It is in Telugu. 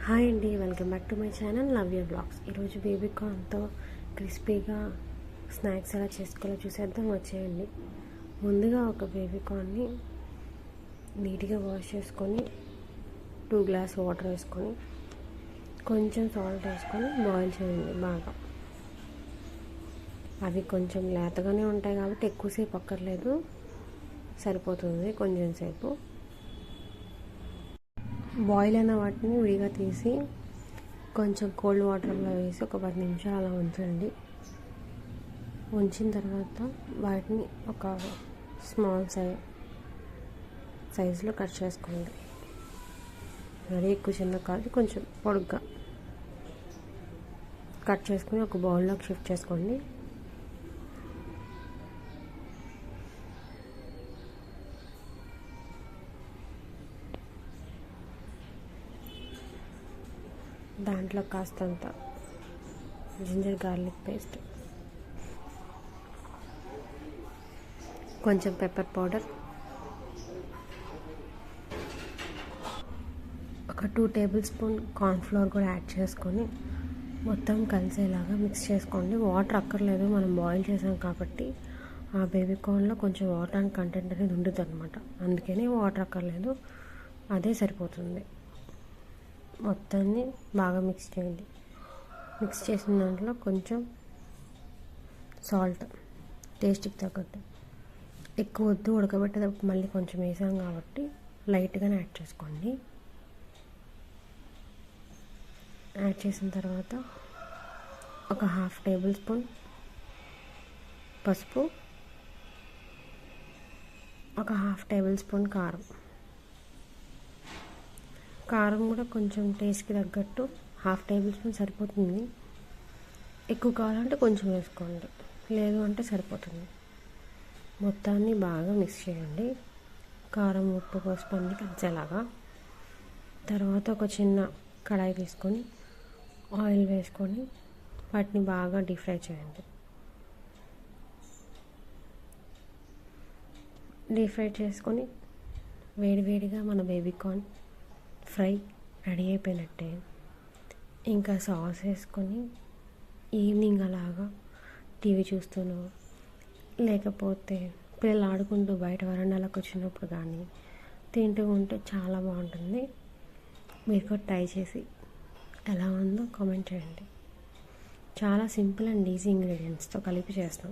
హాయ్ అండి, welcome back to my channel love you blogs. ఈరోజు బేబీ కార్న్తో క్రిస్పీగా స్నాక్స్ ఎలా చేసుకోవాలో చూసేద్దాం, వచ్చేయండి. ముందుగా ఒక బేబీ కార్న్ని నీట్గా వాష్ చేసుకొని 2 గ్లాస్ వాటర్ వేసుకొని కొంచెం సాల్ట్ వేసుకొని బాయిల్ చేయండి బాగా. అవి కొంచెం లేతగానే ఉంటాయి కాబట్టి ఎక్కువసేపు అక్కర్లేదు, సరిపోతుంది కొంచెం సేపు. బాయిల్ అయిన వాటిని విడిగా తీసి కొంచెం కోల్డ్ వాటర్లో వేసి ఒక 10 నిమిషాలు అలా ఉంచండి. ఉంచిన తర్వాత వాటిని ఒక స్మాల్ సైజులో కట్ చేసుకోండి. మరీ ఎక్కువ చిన్న కాదు, కొంచెం పొడుగ్గా కట్ చేసుకుని ఒక బౌల్లోకి షిఫ్ట్ చేసుకోండి. దాంట్లో కాస్తంత జింజర్ గార్లిక్ పేస్ట్, కొంచెం పెప్పర్ పౌడర్, ఒక 2 టేబుల్ స్పూన్ కార్న్ఫ్లోర్ కూడా యాడ్ చేసుకొని మొత్తం కలిసేలాగా మిక్స్ చేసుకోండి. వాటర్ అక్కర్లేదు, మనం బాయిల్ చేసాం కాబట్టి ఆ బేబీ కార్న్లో కొంచెం వాటర్ అండ్ కంటెంట్ అనేది ఉంటుంది అనమాట. అందుకని వాటర్ అక్కర్లేదు, అదే సరిపోతుంది. మొత్తాన్ని బాగా మిక్స్ చేయండి. మిక్స్ చేసిన దాంట్లో కొంచెం సాల్ట్ టేస్ట్కి తగ్గట్టు, ఎక్కువ వద్దు, ఉడకబెట్టేటప్పుడు మళ్ళీ కొంచెం వేసాం కాబట్టి లైట్గానే యాడ్ చేసుకోండి. యాడ్ చేసిన తర్వాత ఒక 1/2 టేబుల్ స్పూన్ పసుపు, ఒక 1/2 టేబుల్ స్పూన్ కారం కూడా కొంచెం టేస్ట్కి తగ్గట్టు 1/2 టేబుల్ స్పూన్ సరిపోతుంది. ఎక్కువ కావాలంటే కొంచెం వేసుకోండి, లేదు అంటే సరిపోతుంది. మొత్తాన్ని బాగా మిక్స్ చేయండి, కారం, ఉప్పు, పసుపు అన్నీ కలిసేలాగా. తర్వాత ఒక చిన్న కడాయి తీసుకొని ఆయిల్ వేసుకొని వాటిని బాగా డీప్ ఫ్రై చేయండి. డీప్ ఫ్రై చేసుకొని వేడివేడిగా మన బేబీ కార్న్ ఫ్రై రెడీ అయిపోయినట్టే. ఇంకా సాస్ వేసుకొని ఈవినింగ్ అలాగా టీవీ చూస్తూనో లేకపోతే పిల్లలు ఆడుకుంటూ బయట వరండాలకు వచ్చినప్పుడు కానీ తింటూ ఉంటే చాలా బాగుంటుంది. మీరు కూడా ట్రై చేసి ఎలా ఉందో కామెంట్ చేయండి. చాలా సింపుల్ అండ్ ఈజీ ఇంగ్రీడియంట్స్తో కలిపి చేస్తాం.